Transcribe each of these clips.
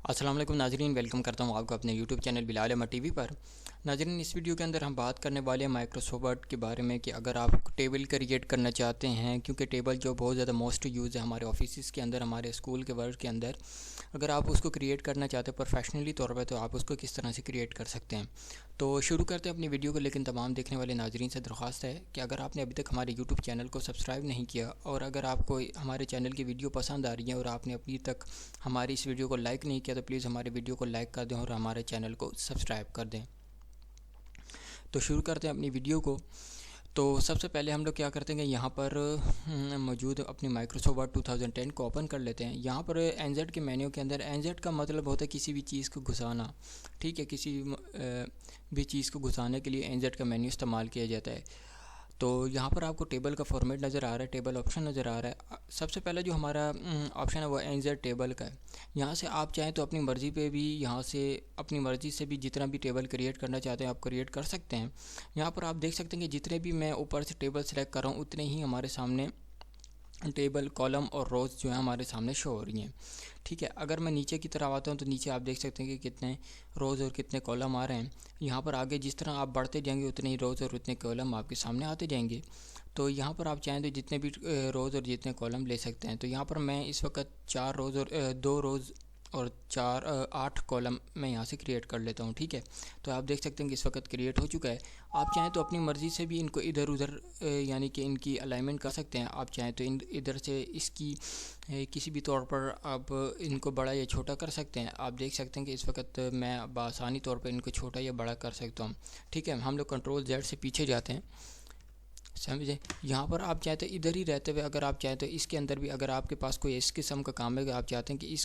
अस्सलाम वालेकुम नाजरीन, वेलकम करता हूँ आपको अपने YouTube channel Bilal Ahmad TV पर। नाजरीन, इस वीडियो के अंदर हम बात करने वाले हैं माइक्रोसॉफ्ट वर्ड के बारे में कि अगर आप टेबल क्रिएट करना चाहते हैं, क्योंकि टेबल जो बहुत ज़्यादा मोस्ट यूज़ है हमारे ऑफिस के अंदर, हमारे स्कूल के वर्क के अंदर, अगर आप उसको क्रिएट करना चाहते हैं प्रोफेशनली तौर पर, तो आप उसको किस तरह से क्रिएट कर सकते हैं। तो शुरू करते हैं अपनी वीडियो को। लेकिन तमाम देखने वाले नाजरीन से दरख्वास्त है कि अगर आपने अभी तक हमारे यूट्यूब चैनल को सब्सक्राइब नहीं किया और अगर आपको हमारे चैनल की वीडियो पसंद आ रही है और आपने अभी तक हमारी इस वीडियो को लाइक नहीं किया, तो प्लीज़ हमारे वीडियो को लाइक कर दें और हमारे चैनल को सब्सक्राइब कर दें। तो शुरू करते हैं अपनी वीडियो को। तो सबसे पहले हम लोग क्या करते हैं कि यहाँ पर मौजूद अपनी माइक्रोसॉफ्ट वर्ड 2010 को ओपन कर लेते हैं। यहाँ पर एनजेड के मेन्यू के अंदर, एनजेड का मतलब होता है किसी भी चीज़ को घुसाना, ठीक है। किसी भी चीज़ को घुसाने के लिए एनजेड का मेन्यू इस्तेमाल किया जाता है। तो यहाँ पर आपको टेबल का फॉर्मेट नज़र आ रहा है, टेबल ऑप्शन नज़र आ रहा है। सबसे पहले जो हमारा ऑप्शन है वो एनजेड टेबल का है। यहाँ से आप चाहें तो अपनी मर्ज़ी पे भी, यहाँ से अपनी मर्ज़ी से भी जितना भी टेबल क्रिएट करना चाहते हैं आप क्रिएट कर सकते हैं। यहाँ पर आप देख सकते हैं कि जितने भी मैं ऊपर से टेबल सेलेक्ट कर रहा हूँ उतने ही हमारे सामने टेबल, कॉलम और रोज़ जो है हमारे सामने शो हो रही हैं, ठीक है। अगर मैं नीचे की तरफ आता हूँ तो नीचे आप देख सकते हैं कि कितने रोज़ और कितने कॉलम आ रहे हैं। यहाँ पर आगे जिस तरह आप बढ़ते जाएंगे उतने ही रोज़ और उतने कॉलम आपके सामने आते जाएंगे। तो यहाँ पर आप चाहें तो जितने भी रोज़ और जितने कॉलम ले सकते हैं। तो यहाँ पर मैं इस वक्त 4 रोज़ और 2 रोज़ और 8 कॉलम मैं यहाँ से क्रिएट कर लेता हूँ, ठीक है। तो आप देख सकते हैं कि इस वक्त क्रिएट हो चुका है। आप चाहें तो अपनी मर्ज़ी से भी इनको इधर उधर यानी कि इनकी अलाइनमेंट कर सकते हैं। आप चाहें तो इधर से इसकी किसी भी तौर पर आप इनको बड़ा या छोटा कर सकते हैं। आप देख सकते हैं कि इस वक्त मैं आसानी तौर पर इनको छोटा या बड़ा कर सकता हूँ, ठीक है। हम लोग कंट्रोल जेड से पीछे जाते हैं, समझे। यहाँ पर आप चाहते हैं इधर ही रहते हुए, अगर आप चाहें तो इसके अंदर भी, अगर आपके पास कोई इस किस्म का काम है कि आप चाहते हैं कि इस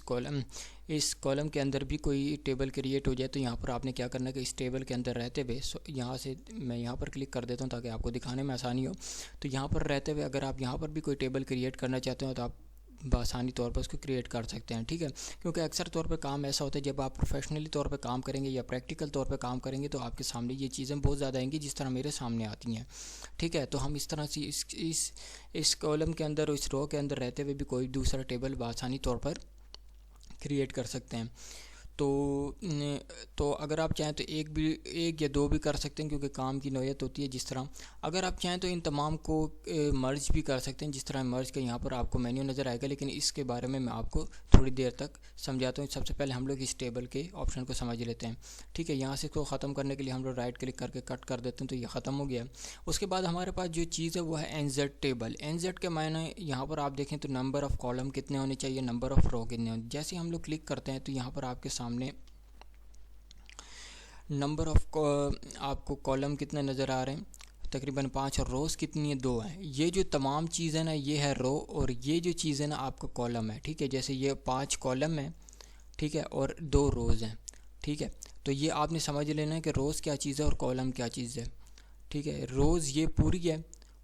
कॉलम के अंदर भी कोई टेबल क्रिएट हो जाए, तो यहाँ पर आपने क्या करना है कि इस टेबल के अंदर रहते हुए, यहाँ से मैं यहाँ पर क्लिक कर देता हूँ ताकि आपको दिखाने में आसानी हो। तो यहाँ पर रहते हुए अगर आप यहाँ पर भी कोई टेबल क्रिएट करना चाहते हो तो आप बआसानी तौर पर उसको क्रिएट कर सकते हैं, ठीक है। क्योंकि अक्सर तौर पर काम ऐसा होता है, जब आप प्रोफेशनली तौर पर काम करेंगे या प्रैक्टिकल तौर पर काम करेंगे तो आपके सामने ये चीज़ें बहुत ज़्यादा आएंगी जिस तरह मेरे सामने आती हैं, ठीक है। तो हम इस तरह से इस कॉलम के अंदर और इस रो के अंदर रहते हुए भी कोई दूसरा टेबल बआसानी तौर पर क्रिएट कर सकते हैं। तो अगर आप चाहें तो एक या दो भी कर सकते हैं, क्योंकि काम की नौयत होती है जिस तरह। अगर आप चाहें तो इन तमाम को मर्ज भी कर सकते हैं, जिस तरह मर्ज का यहाँ पर आपको मेन्यू नज़र आएगा, लेकिन इसके बारे में मैं आपको थोड़ी देर तक समझाता हूँ। सबसे पहले हम लोग इस टेबल के ऑप्शन को समझ लेते हैं, ठीक है। यहाँ से इसको ख़त्म करने के लिए हम लोग राइट क्लिक करके कट कर देते हैं, तो ये ख़त्म हो गया। उसके बाद हमारे पास जो चीज़ है वो है एनजेड टेबल। एनजेड के मायने यहाँ पर आप देखें तो नंबर ऑफ़ कॉलम कितने होने चाहिए, नंबर ऑफ़ रो कितने होने। जैसे हम लोग क्लिक करते हैं तो यहाँ पर आपके सामने नंबर ऑफ़ आपको कॉलम कितने नज़र आ रहे हैं, तकरीबन 5, और रोज़ कितनी है, 2 हैं। ये जो तमाम चीज़ है ना, ये है रो, और ये जो चीज़ है ना आपका कॉलम है, ठीक है। जैसे ये 5 कॉलम है, ठीक है, और 2 रोज़ हैं, ठीक है। तो ये आपने समझ लेना है कि रोज़ क्या चीज़ है और कॉलम क्या चीज़ है, ठीक है। रोज़ ये पूरी है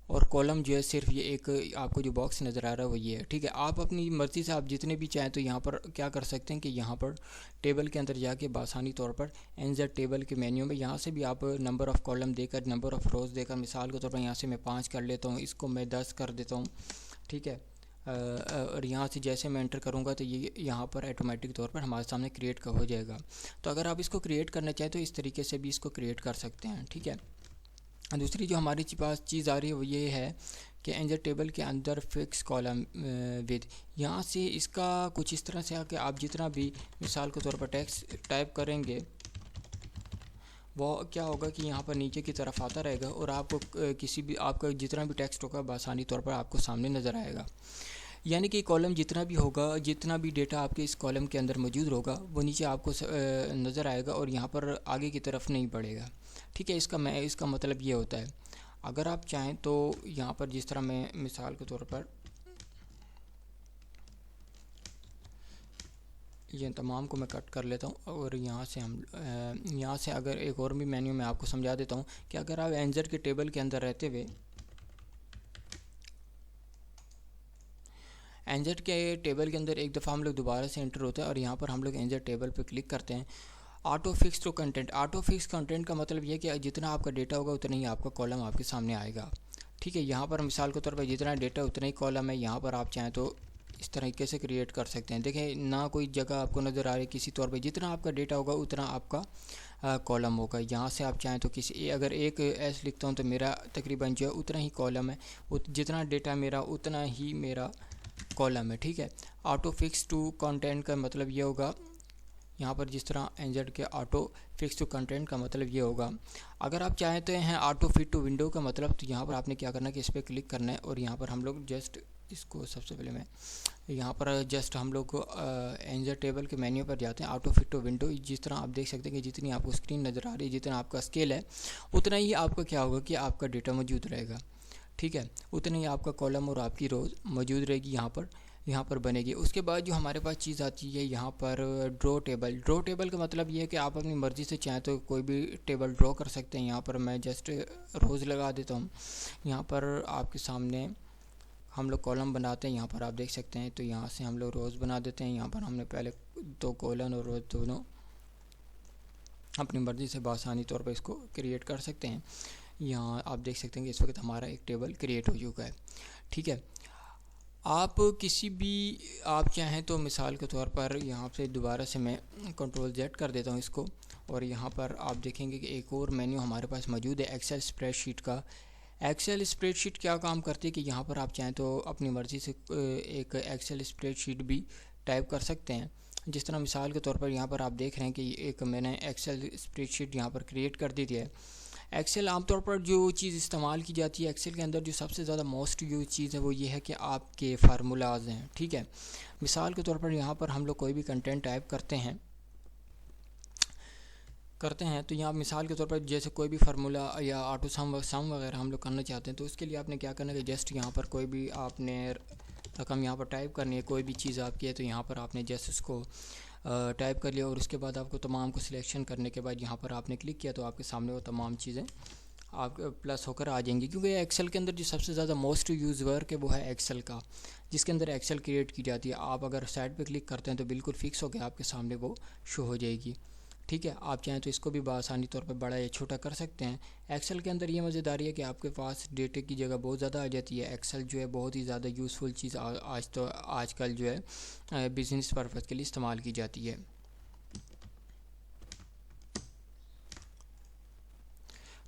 और कॉलम जो है सिर्फ ये एक आपको जो बॉक्स नज़र आ रहा है वो ये है, ठीक है। आप अपनी मर्ज़ी से आप जितने भी चाहें तो यहाँ पर क्या कर सकते हैं कि यहाँ पर टेबल के अंदर जाके बआसानी तौर पर एनजेड टेबल के मेन्यू में यहाँ से भी आप नंबर ऑफ़ कॉलम देकर, नंबर ऑफ़ रोज़ देकर, मिसाल के तौर पर यहाँ से मैं 5 कर लेता हूँ, इसको मैं 10 कर देता हूँ, ठीक है। और यहाँ से जैसे मैं एंटर करूँगा तो ये यहाँ पर ऑटोमेटिक तौर पर हमारे सामने क्रिएट हो जाएगा। तो अगर आप इसको क्रिएट करना चाहें तो इस तरीके से भी इसको क्रिएट कर सकते हैं, ठीक है। दूसरी जो हमारे पास चीज़ आ रही है वो ये है कि एनजेड टेबल के अंदर फिक्स कॉलम विद, यहाँ से इसका कुछ इस तरह से है कि आप जितना भी मिसाल के तौर पर टेक्स्ट टाइप करेंगे वो क्या होगा कि यहाँ पर नीचे की तरफ आता रहेगा और आपको किसी भी आपका जितना भी टेक्स्ट होगा बआसानी तौर पर आपको सामने नज़र आएगा। यानी कि कॉलम जितना भी होगा, जितना भी डेटा आपके इस कॉलम के अंदर मौजूद होगा वो नीचे आपको नज़र आएगा और यहाँ पर आगे की तरफ नहीं बढ़ेगा, ठीक है। इसका मतलब ये होता है। अगर आप चाहें तो यहाँ पर जिस तरह मैं मिसाल के तौर पर ये तमाम को मैं कट कर लेता हूँ और यहाँ से अगर एक और भी मेन्यू मैं आपको समझा देता हूँ कि अगर आप एनजेड के टेबल के अंदर रहते हुए, एनजेड के टेबल के अंदर एक दफ़ा हम लोग दोबारा से एंटर होते हैं और यहाँ पर हम लोग एनजेड टेबल पर क्लिक करते हैं। Auto fix to content, auto fix content का मतलब ये है कि जितना आपका डेटा होगा उतना ही आपका कॉलम आपके सामने आएगा, ठीक है। यहाँ पर मिसाल के तौर पर जितना डेटा उतना ही कॉलम है। यहाँ पर आप चाहें तो इस तरीके से क्रिएट कर सकते हैं। देखें ना कोई जगह आपको नज़र आ रही किसी तौर पे, जितना आपका डेटा होगा उतना आपका कॉलम होगा। यहाँ से आप चाहें तो अगर एक एस लिखता हूँ तो मेरा तकरीबन जो है उतना ही कॉलम है, जितना डेटा मेरा उतना ही मेरा कॉलम है, ठीक है। ऑटो फिक्स टू कंटेंट का मतलब ये होगा, यहाँ पर जिस तरह एनजेड के ऑटो फिक्स टू कंटेंट का मतलब ये होगा। अगर आप चाहते हैं ऑटो फिट टू विंडो का मतलब, तो यहाँ पर आपने क्या करना है कि इस पर क्लिक करना है और यहाँ पर हम लोग जस्ट इसको सबसे पहले मैं यहाँ पर जस्ट हम लोग एनजेड टेबल के मेन्यू पर जाते हैं, ऑटो फिट टू विंडो। जिस तरह आप देख सकते हैं कि जितनी आपको स्क्रीन नज़र आ रही है, जितना आपका स्केल है उतना ही आपका क्या होगा कि आपका डेटा मौजूद रहेगा, ठीक है। उतना ही आपका कॉलम और आपकी रोज़ मौजूद रहेगी यहाँ पर बनेगी। उसके बाद जो हमारे पास चीज़ आती है यहाँ पर ड्रॉ टेबल। ड्रॉ टेबल का मतलब ये है कि आप अपनी मर्ज़ी से चाहें तो कोई भी टेबल ड्रॉ कर सकते हैं। यहाँ पर मैं जस्ट रोज़ लगा देता हूँ। यहाँ पर आपके सामने हम लोग कॉलम बनाते हैं, यहाँ पर आप देख सकते हैं। तो यहाँ से हम लोग रोज़ बना देते हैं। यहाँ पर हमने पहले 2 कॉलम और रोज़ दोनों अपनी मर्ज़ी से बआसानी तौर पर इसको क्रिएट कर सकते हैं। यहाँ आप देख सकते हैं कि इस वक्त हमारा एक टेबल क्रिएट हो चुका है, ठीक है। आप किसी भी आप चाहें तो मिसाल के तौर पर यहाँ से दोबारा से मैं कंट्रोल जेड कर देता हूँ इसको, और यहाँ पर आप देखेंगे कि एक और मेन्यू हमारे पास मौजूद है एक्सेल स्प्रेडशीट का। एक्सेल स्प्रेडशीट क्या काम करती है कि यहाँ पर आप चाहें तो अपनी मर्ज़ी से एक एक्सेल स्प्रेडशीट भी टाइप कर सकते हैं। जिस तरह मिसाल के तौर पर यहाँ पर आप देख रहे हैं कि एक मैंने एक्सेल स्प्रेडशीट यहाँ पर क्रिएट कर दी है। एक्सेल आमतौर पर जो चीज़ इस्तेमाल की जाती है एक्सेल के अंदर, जो सबसे ज़्यादा मोस्ट यूज चीज़ है वो ये है कि आपके फार्मूलाज हैं, ठीक है। मिसाल के तौर पर यहाँ पर हम लोग कोई भी कंटेंट टाइप करते हैं तो यहाँ मिसाल के तौर पर जैसे कोई भी फार्मूला या ऑटो सम वगैरह हम लोग करना चाहते हैं, तो उसके लिए आपने क्या करना है कि जस्ट यहाँ पर कोई भी आपने रकम यहाँ पर टाइप करनी है, कोई भी चीज़ आपकी है तो यहाँ पर आपने जस्ट उसको टाइप कर लिया और उसके बाद आपको तमाम को सिलेक्शन करने के बाद यहाँ पर आपने क्लिक किया तो आपके सामने वो तमाम चीज़ें आप प्लस होकर आ जाएंगी। क्योंकि एक्सेल के अंदर जो सबसे ज़्यादा मोस्ट यूज़ वर्क है वो है एक्सेल का, जिसके अंदर एक्सेल क्रिएट की जाती है। आप अगर साइड पे क्लिक करते हैं तो बिल्कुल फिक्स होकर आपके सामने वो शो हो जाएगी, ठीक है। आप चाहें तो इसको भी बआसानी तौर पर बड़ा या छोटा कर सकते हैं। एक्सेल के अंदर ये मज़ेदारी है कि आपके पास डेटे की जगह बहुत ज़्यादा आ जाती है। एक्सेल जो है बहुत ही ज़्यादा यूज़फुल चीज़ आजकल जो है बिज़नेस पर्पज़ के लिए इस्तेमाल की जाती है।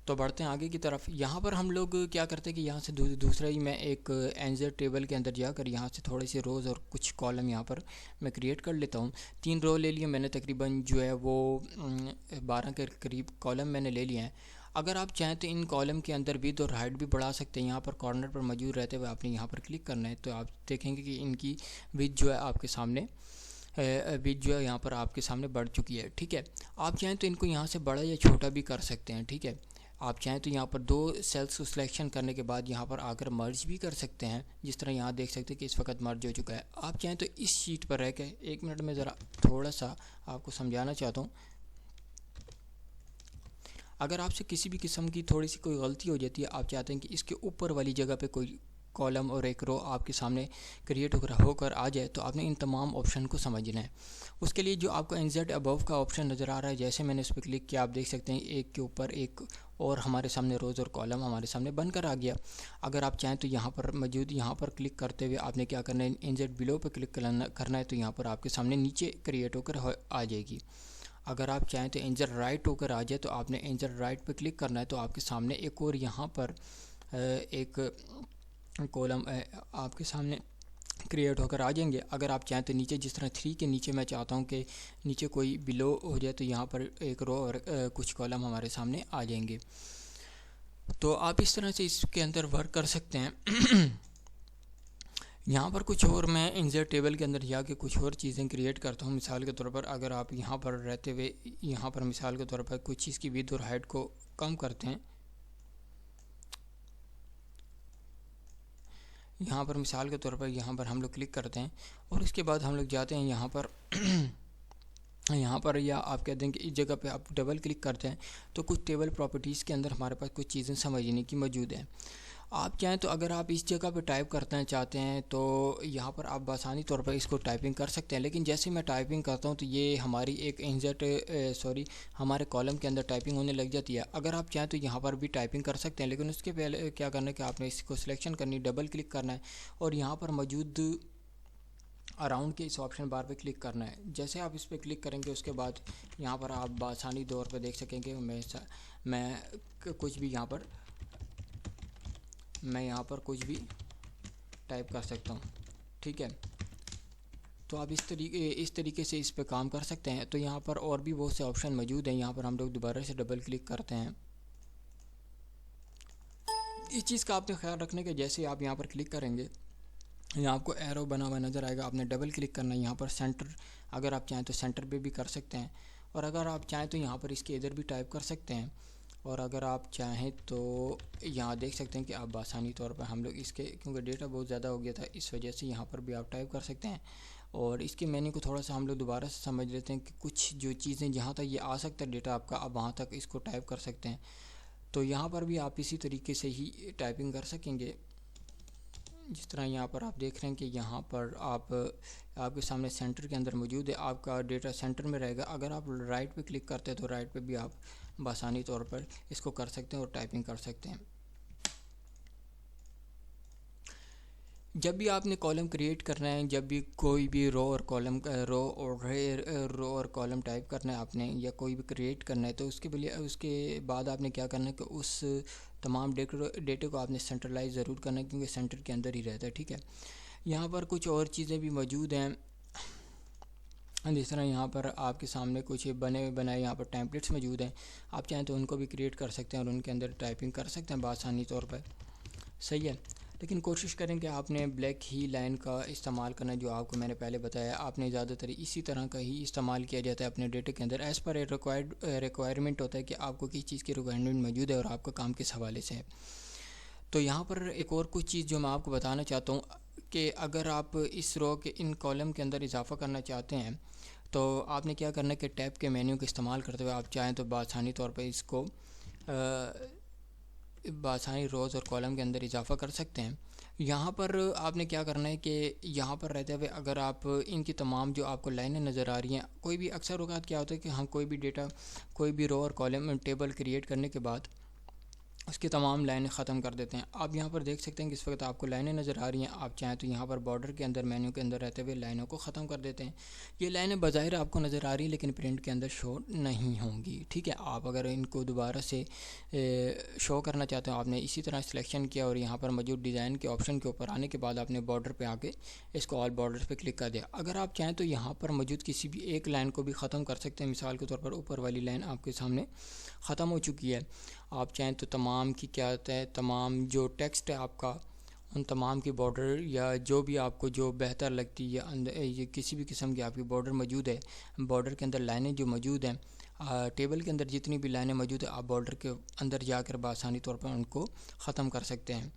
तो बढ़ते हैं आगे की तरफ। यहाँ पर हम लोग क्या करते हैं कि यहाँ से दूसरा ही मैं एक एनजेड टेबल के अंदर जाकर यहाँ से थोड़े से रोज़ और कुछ कॉलम यहाँ पर मैं क्रिएट कर लेता हूँ। 3 रो ले लिए मैंने, तकरीबन जो है वो 12 के करीब कॉलम मैंने ले लिए हैं। अगर आप चाहें तो इन कॉलम के अंदर विड्थ और हाइट भी बढ़ा सकते हैं। यहाँ पर कॉर्नर पर मौजूद रहते हुए आपने यहाँ पर क्लिक करना है तो आप देखेंगे कि इनकी विड्थ जो है आपके सामने विड्थ जो है यहाँ पर आपके सामने बढ़ चुकी है, ठीक है। आप चाहें तो इनको यहाँ से बड़ा या छोटा भी कर सकते हैं, ठीक है। आप चाहें तो यहाँ पर 2 सेल्स को सिलेक्शन करने के बाद यहाँ पर आकर मर्ज भी कर सकते हैं। जिस तरह यहाँ देख सकते हैं कि इस वक्त मर्ज हो चुका है। आप चाहें तो इस शीट पर रह के 1 मिनट में ज़रा थोड़ा सा आपको समझाना चाहता हूँ। अगर आपसे किसी भी किस्म की थोड़ी सी कोई गलती हो जाती है, आप चाहते हैं कि इसके ऊपर वाली जगह पे कोई कॉलम और एक रो आपके सामने क्रिएट होकर आ जाए, तो आपने इन तमाम ऑप्शन को समझना है। उसके लिए जो आपको एनजेड अबव का ऑप्शन नज़र आ रहा है, जैसे मैंने इस पर क्लिक किया आप देख सकते हैं एक के ऊपर एक और हमारे सामने रोज़ और कॉलम हमारे सामने बनकर आ गया। अगर आप चाहें तो यहाँ पर मौजूद यहाँ पर क्लिक करते हुए आपने क्या करना है, एनजेड बिलो पर क्लिक करना है तो यहाँ पर आपके सामने नीचे क्रिएट होकर आ जाएगी। अगर आप चाहें तो एंजर राइट होकर आ जाए तो आपने एंजर राइट पर क्लिक करना है तो आपके सामने एक और यहाँ पर एक कॉलम आपके सामने क्रिएट होकर आ जाएंगे। अगर आप चाहें तो नीचे जिस तरह 3 के नीचे मैं चाहता हूं कि नीचे कोई बिलो हो जाए तो यहाँ पर एक रो और कुछ कॉलम हमारे सामने आ जाएंगे। तो आप इस तरह से इसके अंदर वर्क कर सकते हैं। यहाँ पर कुछ और मैं इंसर्ट टेबल के अंदर जाके कुछ और चीज़ें क्रिएट करता हूँ। मिसाल के तौर पर अगर आप यहाँ पर रहते हुए यहाँ पर मिसाल के तौर पर कुछ चीज़ की विड्थ और हाइट को कम करते हैं, यहाँ पर मिसाल के तौर पर यहाँ पर हम लोग क्लिक करते हैं और उसके बाद हम लोग जाते हैं यहाँ पर या आप कहते हैं कि इस जगह पे आप डबल क्लिक करते हैं तो कुछ टेबल प्रॉपर्टीज़ के अंदर हमारे पास कुछ चीज़ें समझने की मौजूद है। आप चाहें तो अगर आप इस जगह पे टाइप करना चाहते हैं तो यहाँ पर आप आसानी तौर पर इसको टाइपिंग कर सकते हैं, लेकिन जैसे मैं टाइपिंग करता हूँ तो ये हमारी एक हमारे कॉलम के अंदर टाइपिंग होने लग जाती है। अगर आप चाहें तो यहाँ पर भी टाइपिंग कर सकते हैं, लेकिन उसके पहले क्या करना है कि आपने इसको सिलेक्शन करनी, डबल क्लिक करना है और यहाँ पर मौजूद अराउंड के इस ऑप्शन बार पे क्लिक करना है। जैसे आप इस पर क्लिक करेंगे उसके बाद यहाँ पर आप आसानी तौर पे देख सकेंगे मैं कुछ भी यहाँ पर कुछ भी टाइप कर सकता हूँ, ठीक है। तो आप इस तरीके से इस पे काम कर सकते हैं। तो यहाँ पर और भी बहुत से ऑप्शन मौजूद हैं। यहाँ पर हम लोग दोबारा से डबल क्लिक करते हैं। इस चीज़ का आपने ख्याल रखने के, जैसे आप यहाँ पर क्लिक करेंगे यहाँ आपको एरो बना हुआ नज़र आएगा, आपने डबल क्लिक करना है। यहाँ पर सेंटर, अगर आप चाहें तो सेंटर पे भी कर सकते हैं, और अगर आप चाहें तो यहाँ पर इसके इधर भी टाइप कर सकते हैं, और अगर आप चाहें तो यहाँ देख सकते हैं कि आप आसानी तौर पर हम लोग इसके, क्योंकि डेटा बहुत ज़्यादा हो गया था इस वजह से यहाँ पर भी आप टाइप कर सकते हैं। और इसके मेन्यू को थोड़ा सा हम लोग दोबारा से समझ लेते हैं कि कुछ जो चीज़ें जहाँ तक ये आ सकता है डेटा आपका, आप वहाँ तक इसको टाइप कर सकते हैं। तो यहाँ पर भी आप इसी तरीके से ही टाइपिंग कर सकेंगे। जिस तरह यहाँ पर आप देख रहे हैं कि यहाँ पर आपके सामने सेंटर के अंदर मौजूद है, आपका डेटा सेंटर में रहेगा। अगर आप राइट पे क्लिक करते हैं तो राइट पे भी आप आसानी तौर पर इसको कर सकते हैं और टाइपिंग कर सकते हैं। जब भी आपने कॉलम क्रिएट करना है, जब भी कोई भी रो और कॉलम टाइप करना है आपने, या कोई भी क्रिएट करना है, तो उसके बाद आपने क्या करना है कि उस तमाम डेटे को आपने सेंट्रलाइज ज़रूर करना है, क्योंकि सेंटर के अंदर ही रहता है, ठीक है। यहाँ पर कुछ और चीज़ें भी मौजूद हैं। जिस तरह यहाँ पर आपके सामने कुछ बने बनाए यहाँ पर टेम्पलेट्स मौजूद हैं, आप चाहें तो उनको भी क्रिएट कर सकते हैं और उनके अंदर टाइपिंग कर सकते हैं आसानी तौर पर, सही है। लेकिन कोशिश करें कि आपने ब्लैक ही लाइन का इस्तेमाल करना, जो आपको मैंने पहले बताया। आपने ज़्यादातर इसी तरह का ही इस्तेमाल किया जाता है अपने डेटे के अंदर। एज़ पर रिक्वायरमेंट होता है कि आपको किस चीज़ की रिक्वायरमेंट मौजूद है और आपका काम किस हवाले से है। तो यहाँ पर एक और कुछ चीज़ जो मैं आपको बताना चाहता हूँ कि अगर आप इस रो के इन कॉलम के अंदर इजाफा करना चाहते हैं तो आपने क्या करना है कि टैब के मेन्यू का इस्तेमाल करते हुए आप चाहें तो आसानी तौर पर इसको आसानी रोज़ और कॉलम के अंदर इजाफा कर सकते हैं। यहाँ पर आपने क्या करना है कि यहाँ पर रहते हुए अगर आप इनकी तमाम जो आपको लाइनें नज़र आ रही हैं, कोई भी अक्सर औक़ात क्या होता है कि हम कोई भी डेटा, कोई भी रो और कॉलम टेबल क्रिएट करने के बाद उसकी तमाम लाइनें ख़त्म कर देते हैं। आप यहाँ पर देख सकते हैं कि इस वक्त आपको लाइनें नज़र आ रही हैं। आप चाहें तो यहाँ पर बॉर्डर के अंदर मेन्यू के अंदर रहते हुए लाइनों को ख़त्म कर देते हैं। ये लाइनें बज़ाहिर आपको नज़र आ रही हैं लेकिन प्रिंट के अंदर शो नहीं होंगी, ठीक है। आप अगर इनको दोबारा से शो करना चाहते हो, आपने इसी तरह सिलेक्शन किया और यहाँ पर मौजूद डिज़ाइन के ऑप्शन के ऊपर आने के बाद आपने बॉर्डर पर आके इसको ऑल बॉर्डर पर क्लिक कर दिया। अगर आप चाहें तो यहाँ पर मौजूद किसी भी एक लाइन को भी ख़त्म कर सकते हैं। मिसाल के तौर पर ऊपर वाली लाइन आपके सामने ख़त्म हो चुकी है, आप चाहें तो तमाम की क्या होता है, तमाम जो टेक्स्ट है आपका, उन तमाम की बॉर्डर या जो भी आपको जो बेहतर लगती है, या अंदर ये किसी भी किस्म की आपकी बॉर्डर मौजूद है, बॉर्डर के अंदर लाइनें जो मौजूद हैं, टेबल के अंदर जितनी भी लाइनें मौजूद है, आप बॉर्डर के अंदर जाकर आसानी तौर पर उनको ख़त्म कर सकते हैं।